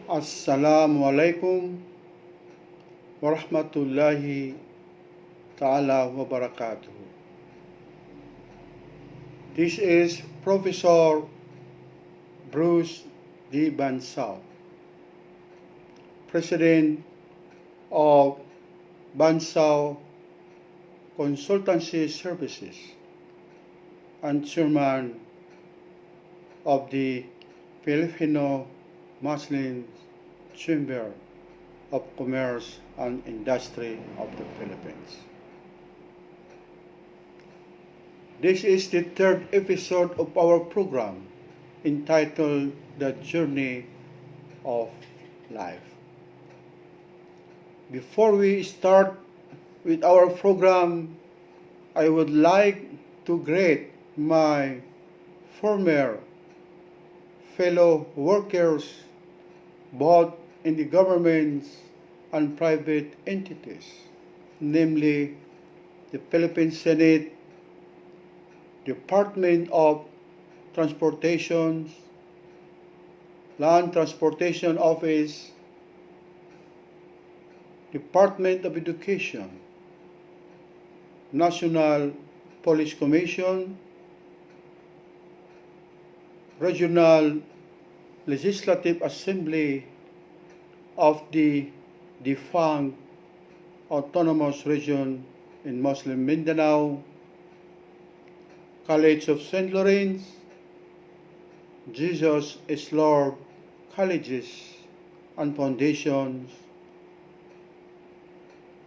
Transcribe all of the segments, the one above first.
Assalamualaikum warahmatullahi ta'ala wabarakatuh. This is Professor Bruce D. Bansal, President of Bansal Consultancy Services and Chairman of the Filipino Muslim Chamber of Commerce and Industry of the Philippines. This is the third episode of our program entitled The Journey of Life. Before we start with our program, I would like to greet my former fellow workers both in the governments and private entities, namely the Philippine Senate, Department of Transportation, Land Transportation Office, Department of Education, National Police Commission, Regional Legislative Assembly of the defunct Autonomous Region in Muslim Mindanao, College of St. Lawrence, Jesus is Lord Colleges and Foundations,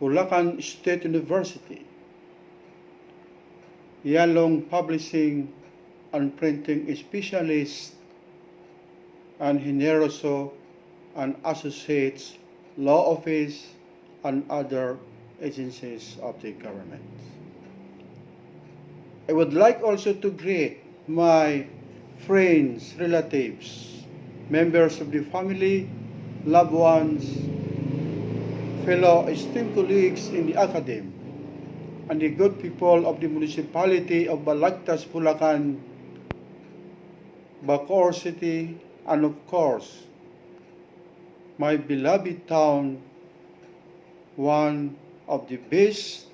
Bulacan State University, Yalong Publishing and Printing Specialist, and Generoso and Associates Law Office and other agencies of the government. I would like also to greet my friends, relatives, members of the family, loved ones, fellow esteemed colleagues in the academy, and the good people of the municipality of Balagtas, Bulacan, Bacoor City, and of course, my beloved town, one of the best,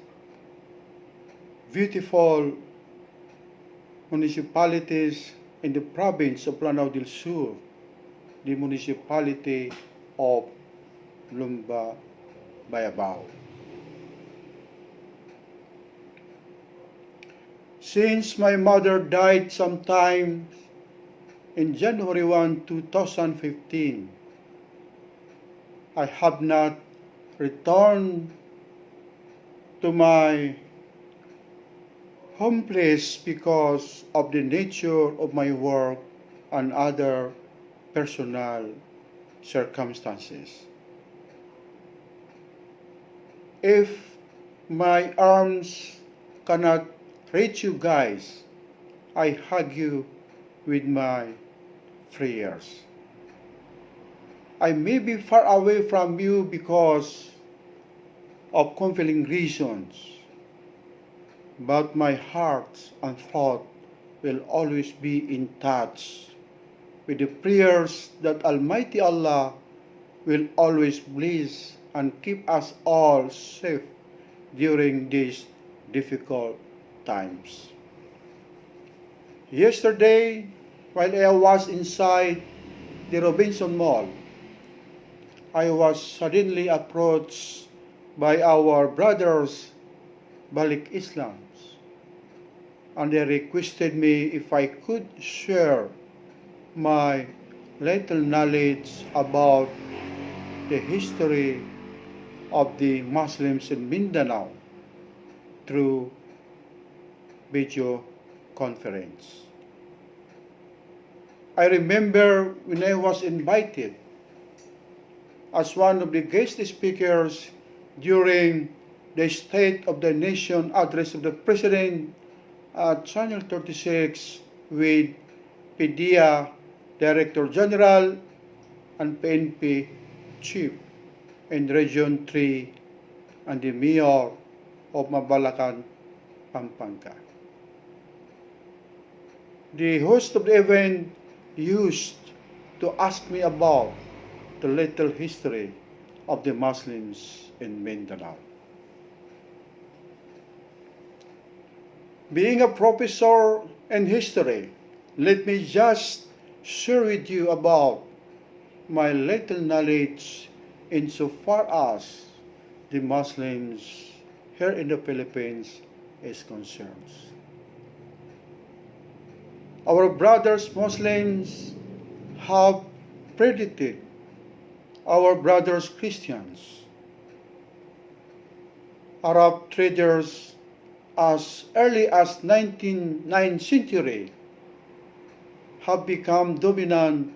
beautiful municipalities in the province of Lanao del Sur, the municipality of Lumba Bayabao. Since my mother died sometime in January 1, 2015, I have not returned to my home place because of the nature of my work and other personal circumstances. If my arms cannot reach you guys, I hug you with my prayers. I may be far away from you because of compelling reasons, but my heart and thought will always be in touch with the prayers that Almighty Allah will always bless and keep us all safe during these difficult times. Yesterday, while I was inside the Robinson Mall, I was suddenly approached by our brothers, Balik Islams, and they requested me if I could share my little knowledge about the history of the Muslims in Mindanao through video conference. I remember when I was invited as one of the guest speakers during the State of the Nation address of the President at Channel 36 with PDEA Director General and PNP Chief in Region 3 and the Mayor of Mabalacan, Pampanga. The host of the event used to ask me about the little history of the Muslims in Mindanao. Being a professor in history, let me just share with you about my little knowledge insofar as the Muslims here in the Philippines is concerned. Our brothers Muslims have predated our brothers Christians, Arab traders as early as 9th century have become dominant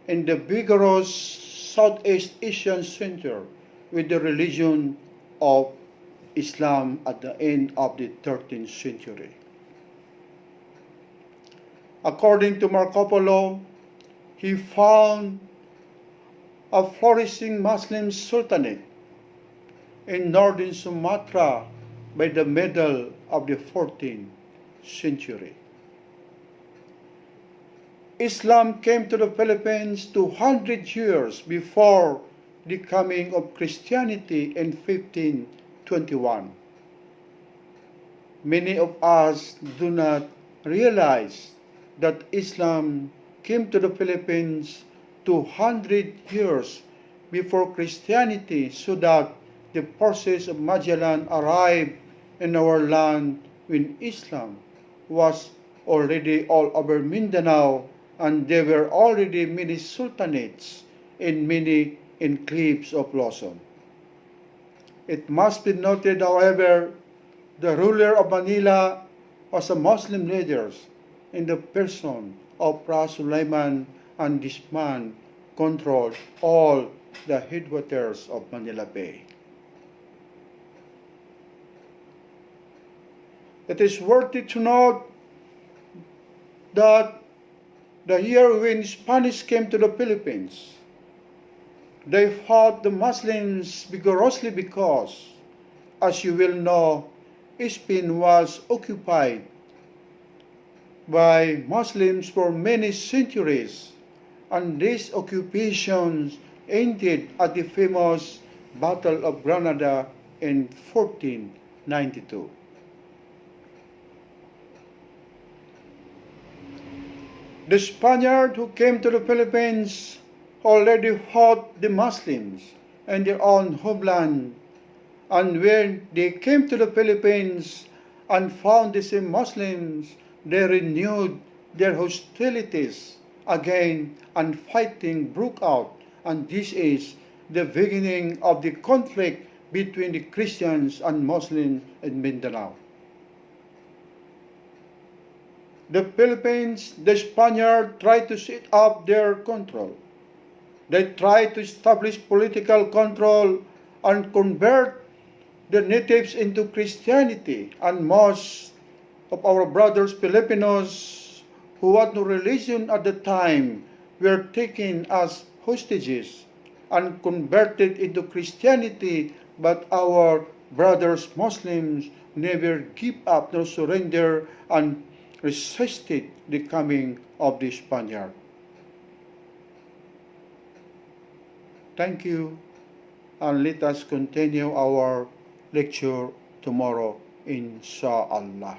in the vigorous Southeast Asian center with the religion of Islam at the end of the 13th century. According to Marco Polo, he found a flourishing Muslim sultanate in northern Sumatra by the middle of the 14th century. Islam came to the Philippines 200 years before the coming of Christianity in 1521. Many of us do not realize that Islam came to the Philippines 200 years before Christianity, so that the forces of Magellan arrived in our land when Islam was already all over Mindanao, and there were already many sultanates and many enclaves of Luzon. It must be noted, however, the ruler of Manila was a Muslim leader in the person of Pra Sulaiman, and this man controlled all the headwaters of Manila Bay. It is worthy to note that the year when Spanish came to the Philippines, they fought the Muslims vigorously because, as you will know, Spain was occupied by Muslims for many centuries, and these occupations ended at the famous Battle of Granada in 1492. The Spaniard who came to the Philippines already fought the Muslims in their own homeland, and when they came to the Philippines and found the same Muslims, they renewed their hostilities again, and fighting broke out, and this is the beginning of the conflict between the Christians and Muslims in Mindanao. The Philippines, the Spaniards tried to set up their control. They tried to establish political control and convert the natives into Christianity, and most of our brothers Filipinos who had no religion at the time were taken as hostages and converted into Christianity, but our brothers Muslims never give up nor surrender and resisted the coming of the Spaniard. Thank you, and let us continue our lecture tomorrow, inshallah.